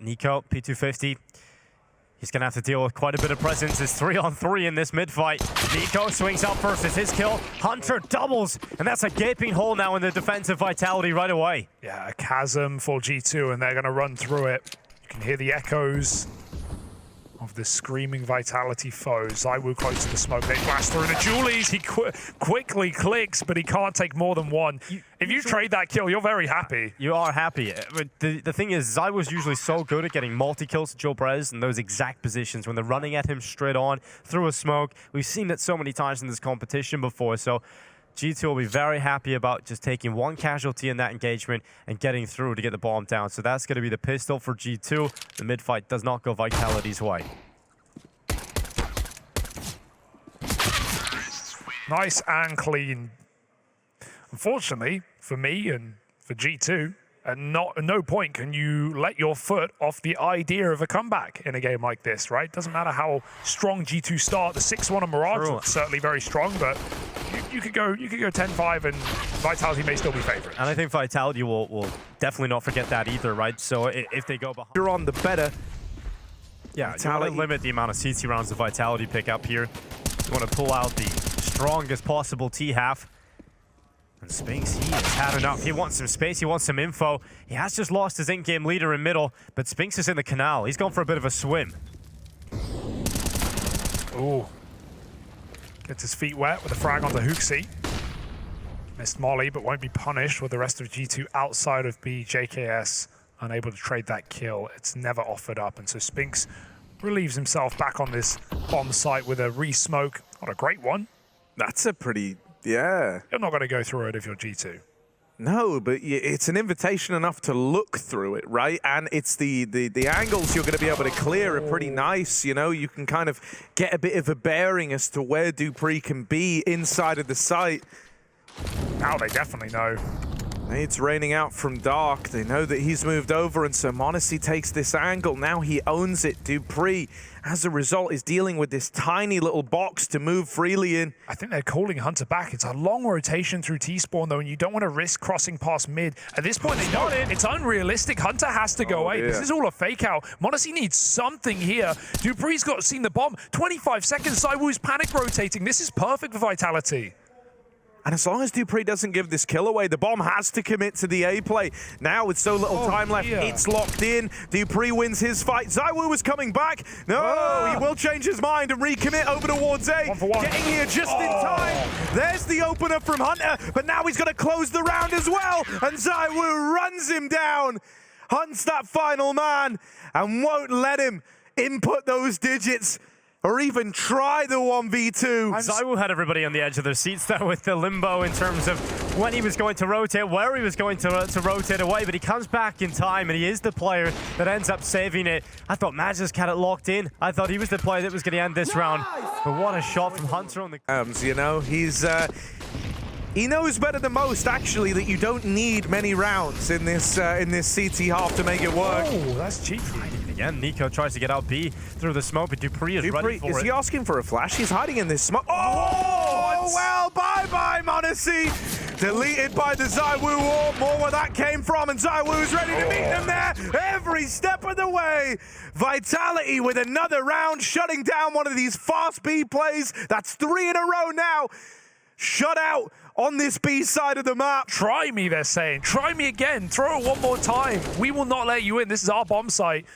niko, P250. He's going to have to deal with quite a bit of presence. It's 3-on-3 in this mid-fight. niko swings out first. It's his kill. Hunter doubles. And that's a gaping hole now in the defensive vitality right away. Yeah, a chasm for G2, and they're going to run through it. You can hear the echoes of the screaming vitality foe. ZywOo close to the smoke. They blast through the Julies. He quickly clicks, but he can't take more than one. If you trade that kill, you're very happy. You are happy. But the thing is, ZywOo's usually so good at getting multi-kills to Joe Perez in those exact positions when they're running at him straight on through a smoke. We've seen it so many times in this competition before, so G2 will be very happy about just taking one casualty in that engagement and getting through to get the bomb down. So that's going to be the pistol for G2. The mid-fight does not go Vitality's way. Nice and clean. Unfortunately, for me and for G2, at no point can you let your foot off the idea of a comeback in a game like this, right? Doesn't matter how strong G2 start. The 6-1 on Mirage is certainly very strong, but you could go 10-5 and Vitality may still be favorites. And I think Vitality will definitely not forget that either, right? So if they go behind, you're on the better. Yeah, you want to limit the amount of CT rounds the Vitality pick up here. You want to pull out the strongest possible T-half. And Spinks, he has had enough. He wants some space. He wants some info. He has just lost his in-game leader in middle, but Spinks is in the canal. He's gone for a bit of a swim. Ooh. Gets his feet wet with a frag on the Hooksy. Missed Molly, but won't be punished with the rest of G2 outside of B. JKS unable to trade that kill. It's never offered up, and so Spinks relieves himself back on this bomb site with a re-smoke. Not a great one. That's a pretty... Yeah. You're not going to go through it if you're G2. No, but it's an invitation enough to look through it, right? And it's the angles you're going to be able to clear are pretty nice, you know? You can kind of get a bit of a bearing as to where dupreeh can be inside of the site. Now they definitely know. It's raining out from dark. They know that he's moved over, and so m0NESY takes this angle. Now he owns it. dupreeh, as a result, is dealing with this tiny little box to move freely in. I think they're calling Hunter back. It's a long rotation through T-spawn, though, and you don't want to risk crossing past mid. At this point, they know it's unrealistic. Hunter has to go away. Yeah. This is all a fake out. m0NESY needs something here. dupreeh's seen the bomb. 25 seconds. ZywOo's panic rotating. This is perfect for Vitality. And as long as dupreeh doesn't give this kill away, the bomb has to commit to the A play. Now with so little time left, it's locked in. dupreeh wins his fight. ZywOo was coming back. No, he will change his mind and recommit over towards A. Getting here just in time. There's the opener from Hunter, but now he's got to close the round as well. And ZywOo runs him down, hunts that final man, and won't let him input those digits or even try the 1v2. ZywOo had everybody on the edge of their seats there with the limbo in terms of when he was going to rotate, where he was going to rotate away, but he comes back in time, and he is the player that ends up saving it. I thought Magisk had it locked in. I thought he was the player that was going to end this round, but what a shot from Hunter on the... You know, he knows better than most, actually, that you don't need many rounds in this CT half to make it work. Oh, that's cheeky. Again, niko tries to get out B through the smoke, but dupreeh is ready for it. Is he asking for a flash? He's hiding in this smoke. Oh, well, bye-bye, m0NESY. Deleted by the ZywOo Orb. More where that came from, and ZywOo's ready to meet them there every step of the way. Vitality with another round, shutting down one of these fast B plays. That's 3 in a row now. Shut out on this B side of the map. Try me, they're saying. Try me again. Throw it one more time. We will not let you in. This is our bomb site.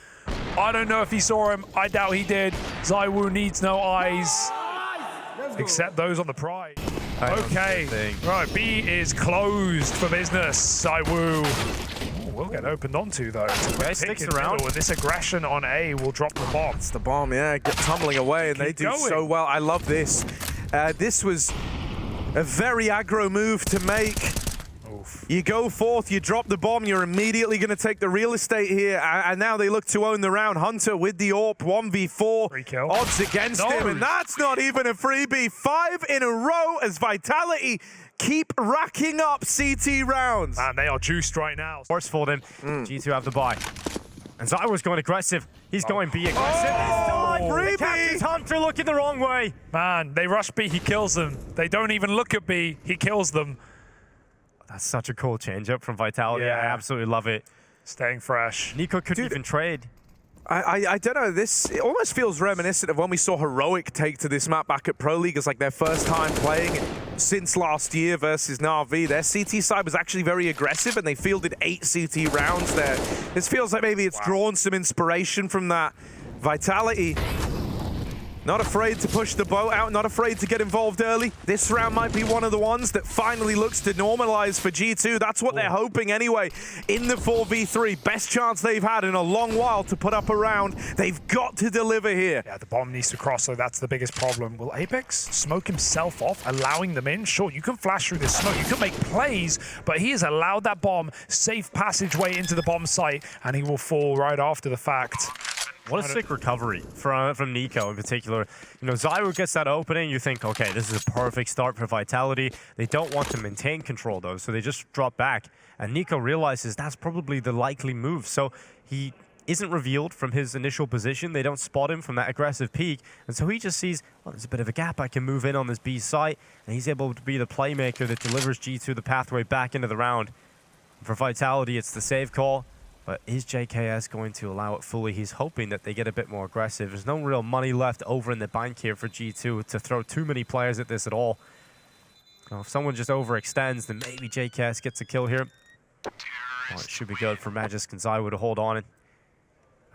I don't know if he saw him. I doubt he did. ZywOo needs no eyes, except those on the pride. Okay. Right, B is closed for business. ZywOo will get opened onto, though. Okay, sticks around. And this aggression on A will drop the bomb. It's the bomb, yeah. Get tumbling away, and they do so well. I love this. This was a very aggro move to make. Oof. You go forth, you drop the bomb, you're immediately going to take the real estate here, and now they look to own the round. Hunter with the AWP, 1v4, odds against him, and that's not even a freebie. 5 in a row as Vitality keep racking up CT rounds. Man, they are juiced right now. Forceful them. G2 have the buy. And ZywOo's going aggressive. He's going B aggressive. Freebie! Catches Hunter looking the wrong way. Man, they rush B, he kills them. They don't even look at B, he kills them. That's such a cool change-up from Vitality. Yeah. I absolutely love it. Staying fresh. niko couldn't even trade. I don't know, it almost feels reminiscent of when we saw Heroic take to this map back at Pro League as like their first time playing since last year versus NaVi. Their CT side was actually very aggressive and they fielded 8 CT rounds there. This feels like maybe it's drawn some inspiration from that. Vitality, not afraid to push the boat out, not afraid to get involved early. This round might be one of the ones that finally looks to normalize for G2. That's what they're hoping anyway. In the 4v3, best chance they've had in a long while to put up a round. They've got to deliver here. Yeah, the bomb needs to cross, so that's the biggest problem. Will Apex smoke himself off, allowing them in? Sure, you can flash through this smoke, you can make plays, but he has allowed that bomb safe passageway into the bomb site, and he will fall right after the fact. What a sick recovery from niko in particular. You know, Zywo gets that opening, you think, okay, this is a perfect start for Vitality. They don't want to maintain control, though, so they just drop back. And niko realizes that's probably the likely move, so he isn't revealed from his initial position. They don't spot him from that aggressive peak, and so he just sees, well, there's a bit of a gap. I can move in on this B site, and he's able to be the playmaker that delivers G2 the pathway back into the round. For Vitality, it's the save call. But is JKS going to allow it fully? He's hoping that they get a bit more aggressive. There's no real money left over in the bank here for G2 to throw too many players at this at all. So if someone just overextends, then maybe JKS gets a kill here. Oh, it should be good for Magisk and Zywo to hold on. And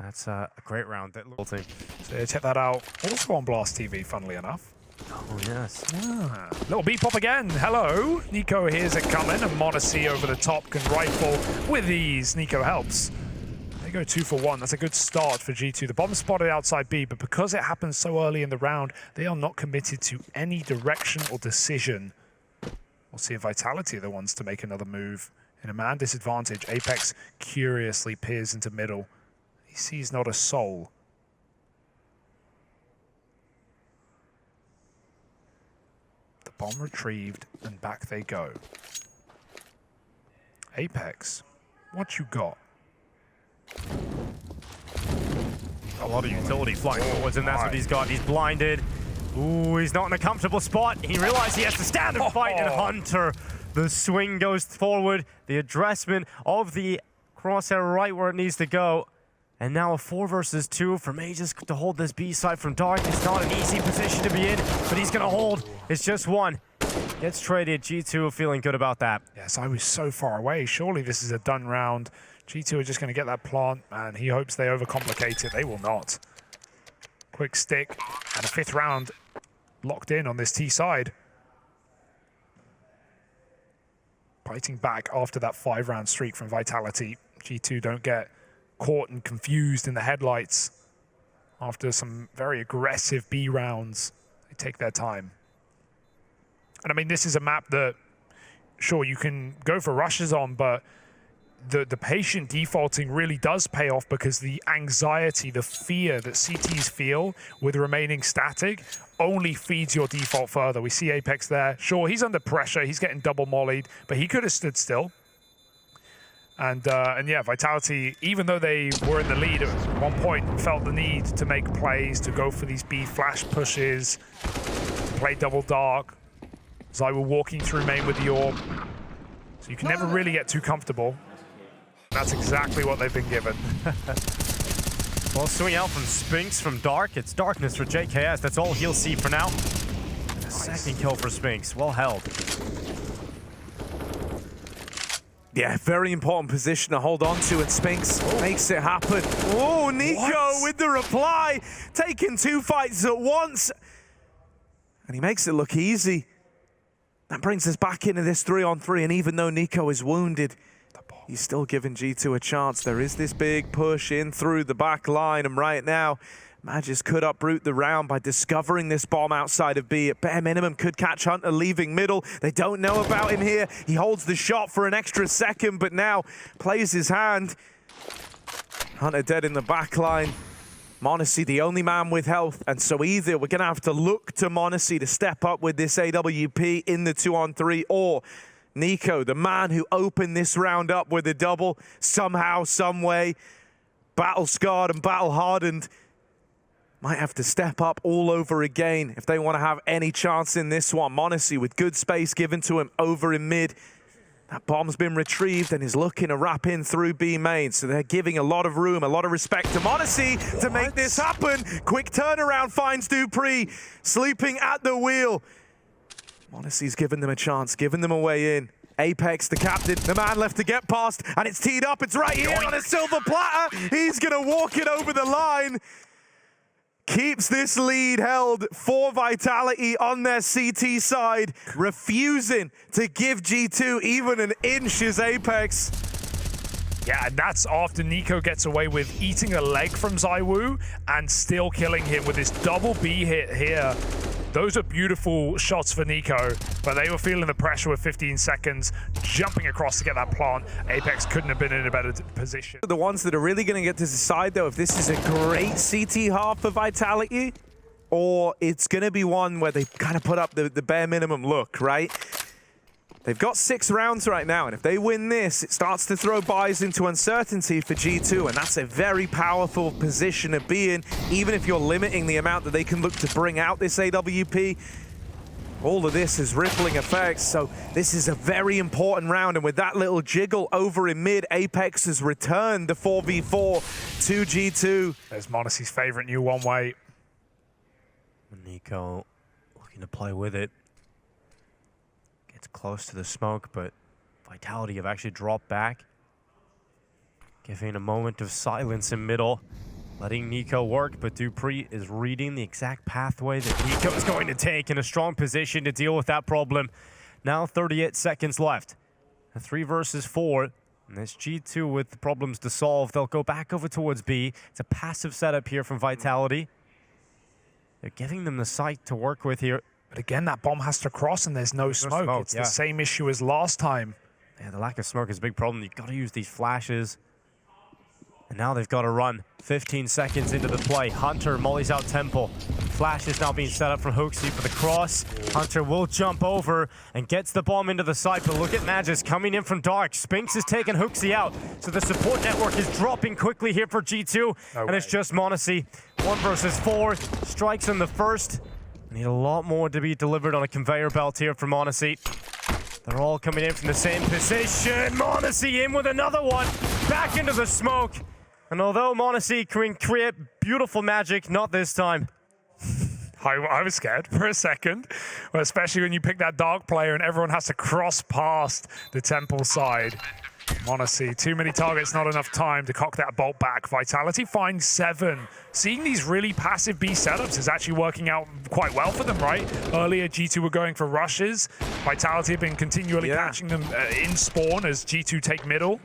that's a great round. That little team. So check that out. Also on Blast TV, funnily enough. Oh, yes. Ah, little B-pop again. Hello. niko hears it coming, and Modesty over the top can rifle with ease. niko helps. They go 2 for 1. That's a good start for G2. The bomb spotted outside B, but because it happens so early in the round, they are not committed to any direction or decision. We'll see if Vitality are the ones to make another move. In a man disadvantage, Apex curiously peers into middle. He sees not a soul. Bomb retrieved, and back they go. Apex, what you got? A lot of utility flying forwards, and that's what he's got. He's blinded. Ooh, he's not in a comfortable spot. He realized he has to stand and fight, and Hunter, the swing goes forward. The addressment of the crosshair right where it needs to go. And now a 4 versus 2 for Magisk to hold this B side from Dark. It's not an easy position to be in, but he's going to hold. It's just 1. Gets traded. G2 feeling good about that. Yes, I was so far away. Surely this is a done round. G2 are just going to get that plant, and he hopes they overcomplicate it. They will not. Quick stick, and a 5th round locked in on this T side. Biting back after that 5-round streak from Vitality. G2 don't get caught and confused in the headlights after some very aggressive B rounds. They take their time. And I mean, this is a map that, sure, you can go for rushes on, but the patient defaulting really does pay off because the anxiety, the fear that CTs feel with remaining static only feeds your default further. We see Apex there. Sure, he's under pressure. He's getting double mollied, but he could have stood still. And yeah, Vitality, even though they were in the lead at one point, felt the need to make plays, to go for these B flash pushes, play double dark. Zywo walking through main with the orb. So you can never really get too comfortable. That's exactly what they've been given. Well, swing out from Spinks from Dark. It's darkness for JKS. That's all he'll see for now. And a second kill for Spinks. Well held. Yeah, very important position to hold on to, and Spinks makes it happen. Oh, niko with the reply, taking 2 fights at once. And he makes it look easy. That brings us back into this 3-on-3, and even though niko is wounded, he's still giving G2 a chance. There is this big push in through the back line, and right now, Magisk could uproot the round by discovering this bomb outside of B. At bare minimum, could catch Hunter leaving middle. They don't know about him here. He holds the shot for an extra second, but now plays his hand. Hunter dead in the back line. m0NESY, the only man with health, and so either we're going to have to look to m0NESY to step up with this AWP in the 2-on-3, or niko, the man who opened this round up with a double, somehow, some way, battle-scarred and battle-hardened, might have to step up all over again if they want to have any chance in this one. m0NESY with good space given to him over in mid. That bomb's been retrieved and is looking to wrap in through B main. So they're giving a lot of room, a lot of respect to m0NESY to make this happen. Quick turnaround finds dupreeh, sleeping at the wheel. m0NESY's given them a chance, giving them a way in. Apex, the captain, the man left to get past, and it's teed up. It's right here on a silver platter. He's going to walk it over the line. Keeps this lead held for Vitality on their CT side, refusing to give G2 even an inch as Apex. Yeah, and that's after niko gets away with eating a leg from ZywOo and still killing him with his double B hit here. Those are beautiful shots for niko, but they were feeling the pressure with 15 seconds, jumping across to get that plant. Apex couldn't have been in a better position. The ones that are really going to get to decide, though, if this is a great CT half for Vitality, or it's going to be one where they kind of put up the bare minimum look, right? They've got 6 rounds right now, and if they win this, it starts to throw buys into uncertainty for G2, and that's a very powerful position to be in, even if you're limiting the amount that they can look to bring out this AWP. All of this is rippling effects, so this is a very important round, and with that little jiggle over in mid, Apex has returned the 4v4 to G2. There's m0NESY's favorite new one-way. niko looking to play with it. Gets close to the smoke, but Vitality have actually dropped back. Giving a moment of silence in middle. Letting niko work, but dupreeh is reading the exact pathway that niko is going to take in a strong position to deal with that problem. Now 38 seconds left. A 3 versus 4. And this G2 with the problems to solve. They'll go back over towards B. It's a passive setup here from Vitality. They're giving them the site to work with here. But again, that bomb has to cross and there's no smoke. It's the same issue as last time. Yeah, the lack of smoke is a big problem. You've got to use these flashes. And now they've got to run. 15 seconds into the play. Hunter mollies out Temple. Flash is now being set up from xantares for the cross. Hunter will jump over and gets the bomb into the site, but look at Najlepsze coming in from dark. Spinx is taking xantares out, so the support network is dropping quickly here for G2, and it's just m0NESY. 1 versus 4. Strikes in the first. Need a lot more to be delivered on a conveyor belt here for m0NESY. They're all coming in from the same position. m0NESY in with another one. Back into the smoke. And although m0NESY can create beautiful magic, not this time. I was scared for a second, especially when you pick that dark player and everyone has to cross past the Temple side. m0NESY, too many targets, not enough time to cock that bolt back. Vitality finds 7. Seeing these really passive B setups is actually working out quite well for them, right? Earlier, G2 were going for rushes. Vitality have been continually catching them in spawn as G2 take middle.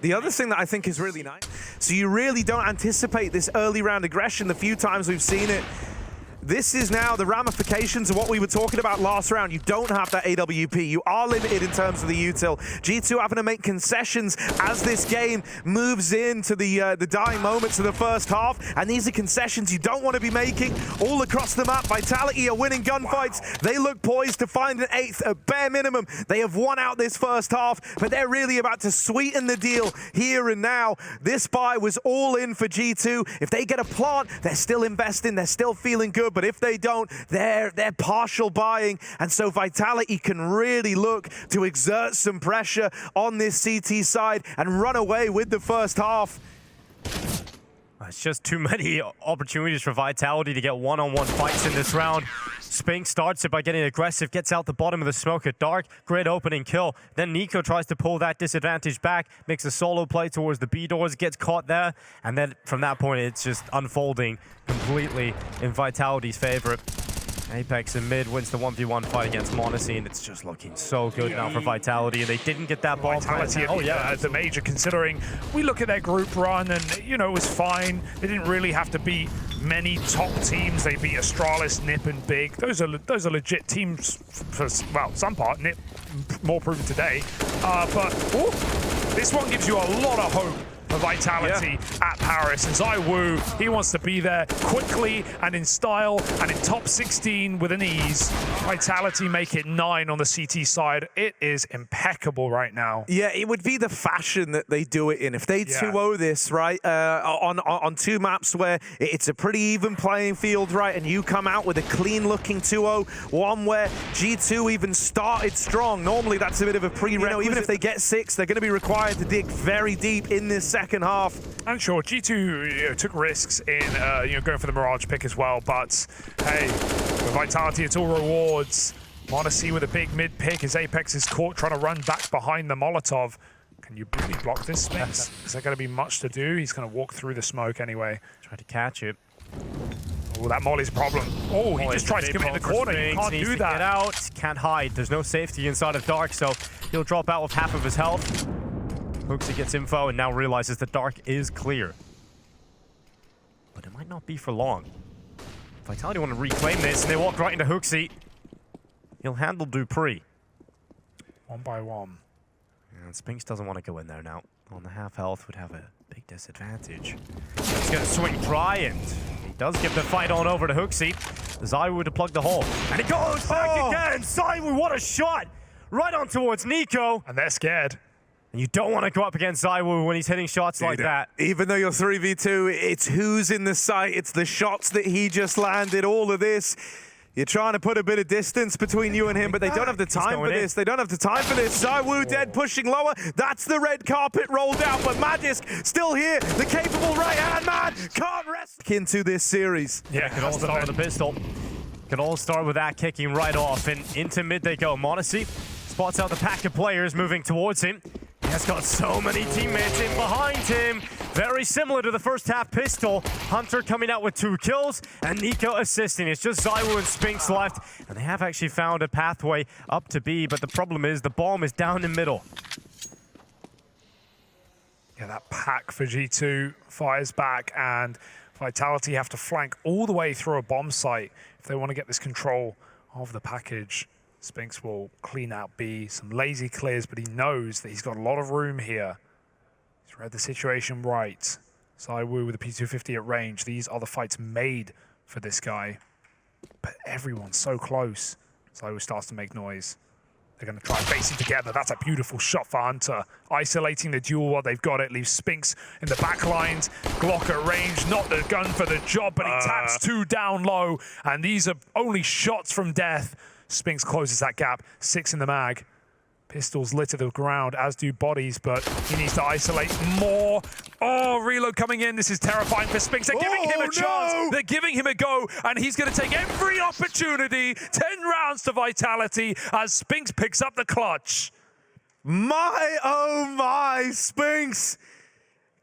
The other thing that I think is really nice, so you really don't anticipate this early round aggression the few times we've seen it. This is now the ramifications of what we were talking about last round. You don't have that AWP. You are limited in terms of the util. G2 having to make concessions as this game moves into the dying moments of the first half. And these are concessions you don't want to be making all across the map. Vitality are winning gunfights. Wow. They look poised to find an 8th at bare minimum. They have won out this first half, but they're really about to sweeten the deal here and now. This buy was all in for G2. If they get a plant, they're still investing. They're still feeling good. But if they don't, they're partial buying, and so Vitality can really look to exert some pressure on this CT side and run away with the first half. It's just too many opportunities for Vitality to get one-on-one fights in this round. Spinx starts it by getting aggressive, gets out the bottom of the smoke at dark. Great opening kill. Then niko tries to pull that disadvantage back, makes a solo play towards the B doors, gets caught there, and then from that point it's just unfolding completely in Vitality's favor. Apex in mid wins the 1v1 fight against m0NESY, and it's just looking so good now for Vitality, and they didn't get that ball. Vitality, the major, considering we look at their group run and, you know, it was fine. They didn't really have to beat many top teams. They beat Astralis, NiP, and Big. Those are legit teams for, well, some part. NiP more proven today. But this one gives you a lot of hope for Vitality at Paris. And ZywOo, he wants to be there quickly and in style and in top 16 with an ease. Vitality make it 9 on the CT side. It is impeccable right now. Yeah, it would be the fashion that they do it in. If they 2-0 this, right, on 2 maps where it's a pretty even playing field, right, and you come out with a clean-looking 2-0, one where G2 even started strong. Normally, that's a bit of a prerequisite. Even if they get 6, they're going to be required to dig very deep in this second half. And sure, G2 took risks in going for the Mirage pick as well, but hey, with Vitality, it's all rewards. m0NESY with a big mid pick as Apex is caught trying to run back behind the Molotov. Can you really block this, Spinks? Is there going to be much to do? He's going to walk through the smoke anyway. Try to catch it. Oh, that Molly's a problem. Oh, he just tried to give it in the corner. You can't do that. Get out. Can't hide. There's no safety inside of Dark, so he'll drop out with half of his health. HooXi gets info and now realizes that Dark is clear. But it might not be for long. Vitality want to reclaim this, and they walk right into HooXi. He'll handle dupreeh. 1 by 1. And Spinks doesn't want to go in there now. On the half health would have a big disadvantage. He's going to swing dry, and he does give the fight on over to HooXi. ZywOo to plug the hole. And it goes back again! ZywOo, what a shot! Right on towards niko. And they're scared. And you don't want to go up against ZywOo when he's hitting shots like that. Even though you're 3v2, it's who's in the sight, it's the shots that he just landed, all of this. You're trying to put a bit of distance between you and him, but they don't have the time for this. They don't have the time for this. ZywOo dead, pushing lower. That's the red carpet rolled out, but Magisk still here. The capable right-hand man can't rest into this series. Yeah, can all start with a pistol. Can all start with that kicking right off, and into mid they go. m0NESY spots out the pack of players moving towards him. He has got so many teammates in behind him. Very similar to the first half pistol. Hunter coming out with 2 kills, and niko assisting. It's just ZywOo and Spinks left, and they have actually found a pathway up to B, but the problem is the bomb is down in middle. Yeah, that pack for G2 fires back, and Vitality have to flank all the way through a bomb site if they want to get this control of the package. Spinks will clean out B, some lazy clears, but he knows that he's got a lot of room here. He's read the situation right. ZywOo with a P250 at range. These are the fights made for this guy. But everyone's so close. ZywOo starts to make noise. They're going to try and face it together. That's a beautiful shot for Hunter. Isolating the duel while they've got it. Leaves Spinks in the back lines. Glock at range. Not the gun for the job, but he taps 2 down low. And these are only shots from death. Spinks closes that gap. 6 in the mag. Pistols litter the ground, as do bodies, but he needs to isolate more. Oh, reload coming in. This is terrifying for Spinks. They're giving him a chance. They're giving him a go, and he's going to take every opportunity. 10 rounds to Vitality as Spinks picks up the clutch. My, oh my, Spinks.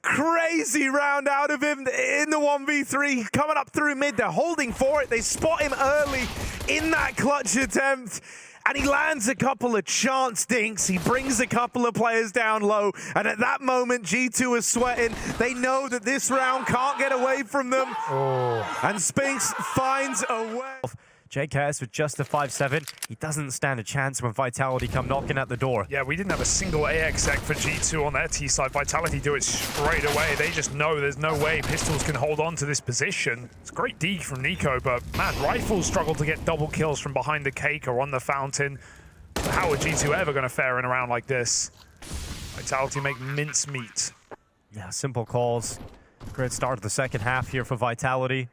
Crazy round out of him in the 1v3. Coming up through mid, they're holding for it. They spot him early in that clutch attempt. And he lands a couple of chance dinks. He brings a couple of players down low. And at that moment, G2 is sweating. They know that this round can't get away from them. And Spinks finds a way. JKS with just a 5-7. He doesn't stand a chance when Vitality come knocking at the door. Yeah, we didn't have a single AX deck for G2 on their T side. Vitality do it straight away. They just know there's no way Pistols can hold on to this position. It's a great D from niko, but man, Rifles struggle to get double kills from behind the cake or on the fountain. So how are G2 ever going to fare in a round like this? Vitality make mincemeat. Yeah, simple calls. Great start to the second half here for Vitality.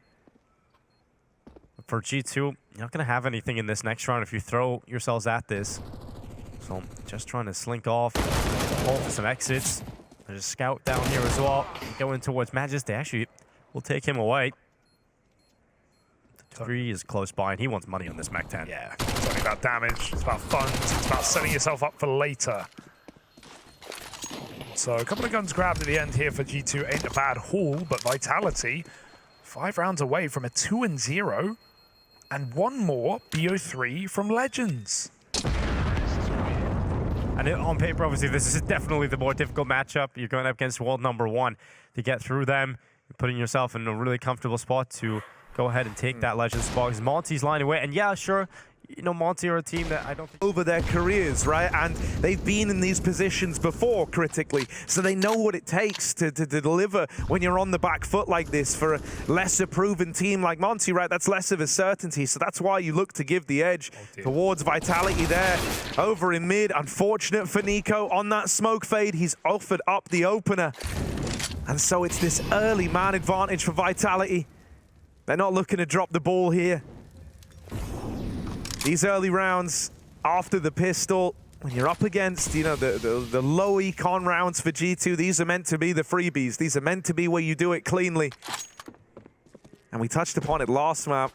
For G2, you're not going to have anything in this next round if you throw yourselves at this. So just trying to slink off, pull for some exits. There's a scout down here as well. Going towards Magisk. They actually will take him away. The 3 is close by, and he wants money on this Mech 10. Yeah, it's only about damage. It's about funds. It's about setting yourself up for later. So a couple of guns grabbed at the end here for G2 ain't a bad haul, but Vitality 5 rounds away from a 2-0. And 1 more BO3 from Legends. And on paper, obviously, this is definitely the more difficult matchup. You're going up against world #1 to get through them. You're putting yourself in a really comfortable spot to go ahead and take that Legends spot. Because Monty's lying away. And yeah, sure, you know, Monty are a team that I don't think... over their careers, right? And they've been in these positions before, critically, so they know what it takes to deliver when you're on the back foot like this. For a lesser proven team like Monty, right, that's less of a certainty, so that's why you look to give the edge towards Vitality there. Over in mid, unfortunate for niko on that smoke fade. He's offered up the opener, and so it's this early man advantage for Vitality. They're not looking to drop the ball here. These early rounds after the pistol, when you're up against, you know, the low econ rounds for G2, these are meant to be the freebies. These are meant to be where you do it cleanly. And we touched upon it last map.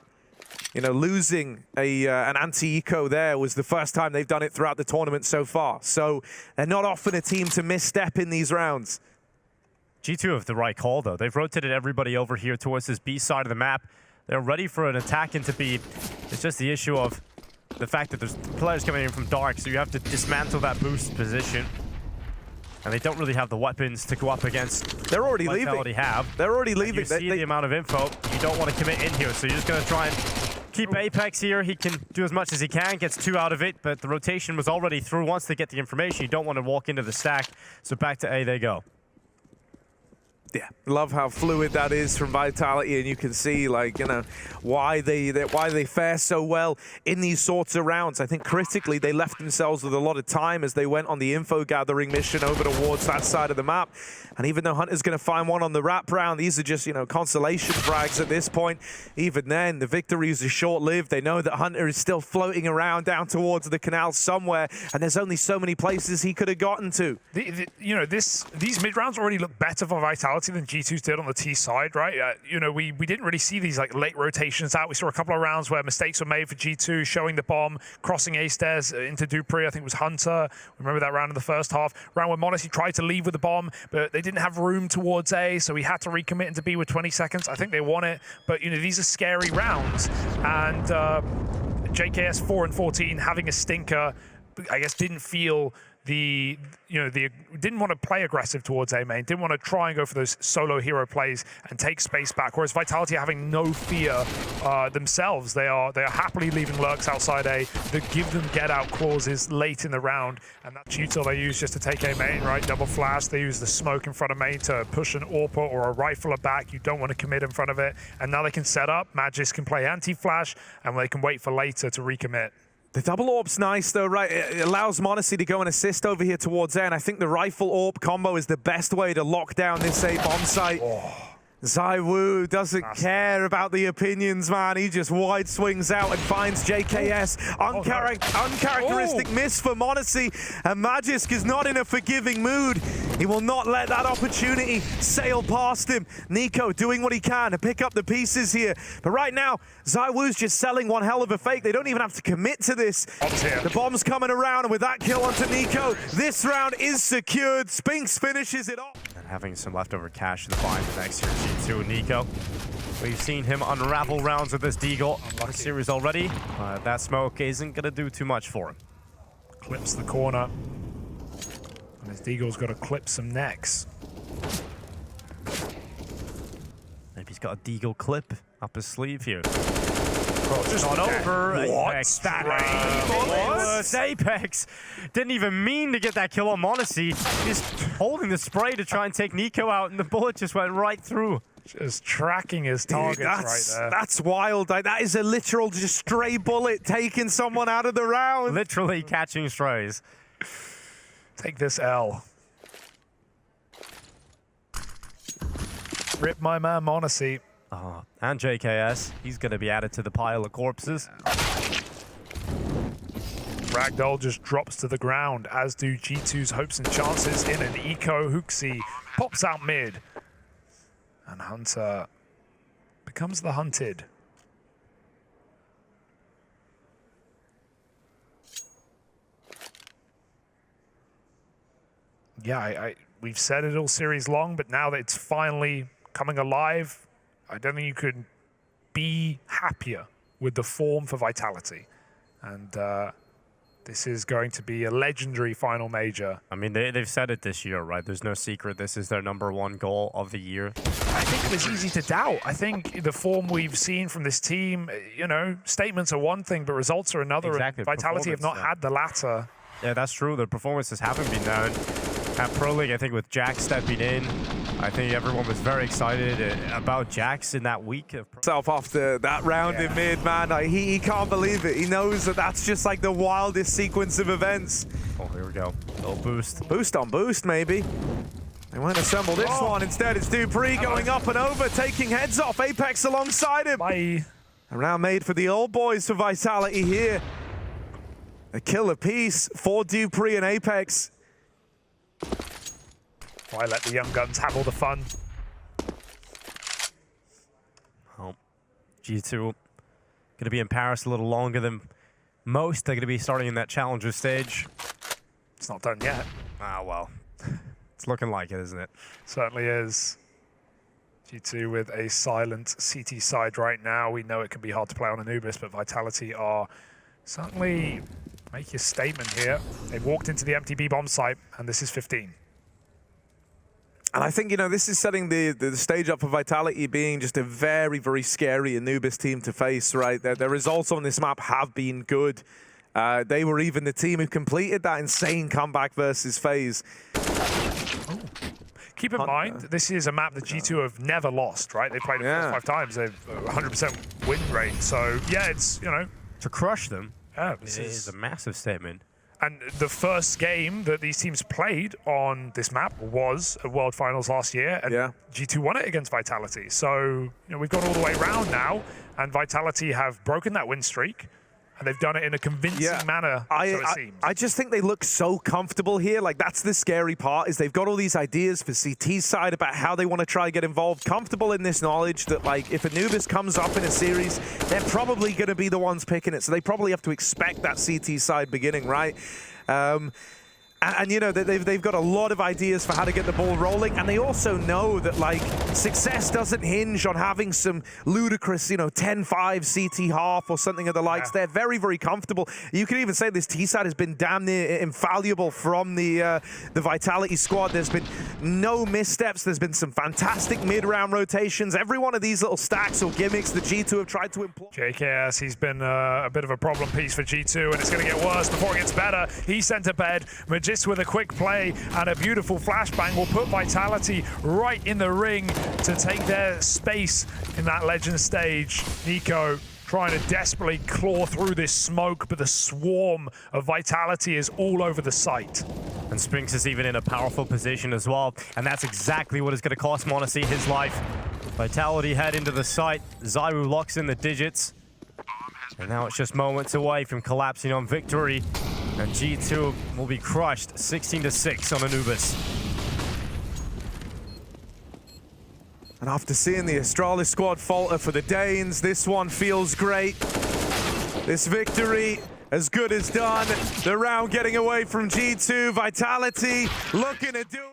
You know, losing an anti-eco there was the first time they've done it throughout the tournament so far. So they're not often a team to misstep in these rounds. G2 have the right call, though. They've rotated everybody over here towards this B side of the map. They're ready for an attack into B. It's just the issue of the fact that there's players coming in from dark, so you have to dismantle that boost position. And they don't really have the weapons to go up against. They're already leaving. They're already leaving. You see the amount of info. You don't want to commit in here, so you're just going to try and keep Apex here. He can do as much as he can, gets 2 out of it, but the rotation was already through. Once they get the information, you don't want to walk into the stack. So back to A they go. Yeah, love how fluid that is from Vitality, and you can see, like, you know, why they fare so well in these sorts of rounds. I think critically they left themselves with a lot of time as they went on the info gathering mission over towards that side of the map. And even though Hunter's going to find one on the wrap round, these are just, you know, consolation frags at this point. Even then, the victories are short-lived. They know that Hunter is still floating around down towards the canal somewhere, and there's only so many places he could have gotten to. You know, these mid rounds already look better for Vitality than G2's did on the T side, right? You know, we didn't really see these like late rotations out. We saw a couple of rounds where mistakes were made for G2, showing the bomb, crossing A stairs into dupreeh. I think it was Hunter. Remember that round in the first half? Round where Modesty tried to leave with the bomb, but they didn't have room towards A, so he had to recommit into B with 20 seconds. I think they won it, but you know, these are scary rounds. And JKS 4 and 14 having a stinker, I guess, didn't feel didn't want to play aggressive towards A main, didn't want to try and go for those solo hero plays and take space back. Whereas Vitality having no fear themselves, they are happily leaving lurks outside A that give them get out clauses late in the round, and that's util they use just to take A main, right? Double flash. They use the smoke in front of main to push an AWP or a rifler back. You don't want to commit in front of it, and now they can set up. Magis can play anti-flash, and they can wait for later to recommit. The double AWP's nice though, right? It allows Modesty to go and assist over here towards A, and I think the rifle AWP combo is the best way to lock down this A bomb site. ZywOo doesn't care about the opinions, man. He just wide swings out and finds JKS. Uncharacteristic miss for Modesty, and Magisk is not in a forgiving mood. He will not let that opportunity sail past him. niko doing what he can to pick up the pieces here. But right now, ZywOo's just selling one hell of a fake. They don't even have to commit to this. The bomb's coming around, and with that kill onto niko, this round is secured. Spinks finishes it off. And having some leftover cash in the bind next year, G2 and niko. We've seen him unravel rounds with this deagle on the series already. That smoke isn't going to do too much for him. Clips the corner. And his deagle's got to clip some necks. Maybe he's got a deagle clip up his sleeve here. Just on over. What? Apex. Apex didn't even mean to get that kill on Modesty. He's holding the spray to try and take niko out, and the bullet just went right through. Just tracking his targets right there. That's wild. That is a literal just stray bullet taking someone out of the round. Literally catching strays. Take this L. Rip my man Modesty. And JKS, he's going to be added to the pile of corpses. Ragdoll just drops to the ground, as do G2's hopes and chances in an eco. Hooksy pops out mid. And Hunter becomes the hunted. Yeah, we've said it all series long, but now that it's finally coming alive, I don't think you could be happier with the form for Vitality. And this is going to be a legendary final major. I mean, they've said it this year, right? There's no secret. This is their #1 goal of the year. think it was easy to doubt. I think the form we've seen from this team, you know, statements are one thing, but results are another. Exactly. And Vitality have not had the latter. Yeah, that's true. The performances haven't been known. At Pro League, I think with Jax stepping in, I think everyone was very excited about Jax in that week. Himself after that round in mid, man. He can't believe it. He knows that that's just like the wildest sequence of events. Oh, here we go. Little boost. Boost on boost, maybe. They won't assemble this one. Instead, it's dupreeh going up and over, taking heads off. Apex alongside him. Bye. A round made for the old boys for Vitality here. A kill apiece for dupreeh and Apex. Why let the young guns have all the fun? Oh, G2 going to be in Paris a little longer than most. They're going to be starting in that challenger stage. It's not done yet. Ah, well. It's looking like it, isn't it? Certainly is. G2 with a silent CT side right now. We know it can be hard to play on Anubis, but Vitality are certainly making a statement here. They've walked into the empty B bomb site, and this is 15. And I think, you know, this is setting the stage up for Vitality being just a very, very scary Anubis team to face, right? Their results on this map have been good. They were even the team who completed that insane comeback versus FaZe. Keep in mind, this is a map that G2 have never lost, right? They played it 5 times. They've 100% win rate. So, yeah, it's, you know. To crush them, yeah, this is a massive statement. And the first game that these teams played on this map was a World Finals last year, and G2 won it against Vitality. So, you know, we've gone all the way around now, and Vitality have broken that win streak, and they've done it in a convincing manner, so it seems. I just think they look so comfortable here. Like, that's the scary part, is they've got all these ideas for CT's side about how they want to try and get involved. Comfortable in this knowledge that, like, if Anubis comes up in a series, they're probably going to be the ones picking it. So they probably have to expect that CT side beginning, right? And you know, they've got a lot of ideas for how to get the ball rolling, and they also know that, like, success doesn't hinge on having some ludicrous, you know, 10-5 CT half or something of the likes. They're very, very comfortable. You could even say this T side has been damn near infallible from the Vitality squad. There's been no missteps. There's been some fantastic mid-round rotations. Every one of these little stacks or gimmicks that G2 have tried to employ. JKS, he's been a bit of a problem piece for G2, and it's going to get worse before it gets better. He's sent to bed. Magis with a quick play and a beautiful flashbang will put Vitality right in the ring to take their space in that legend stage. niko trying to desperately claw through this smoke, but the swarm of Vitality is all over the site. And Spinks is even in a powerful position as well, and that's exactly what is going to cost m0NESY his life. Vitality head into the site. Zywu locks in the digits. And now it's just moments away from collapsing on victory. And G2 will be crushed 16-6 on Anubis. And after seeing the Astralis squad falter for the Danes, this one feels great. This victory, as good as done. The round getting away from G2. Vitality looking to do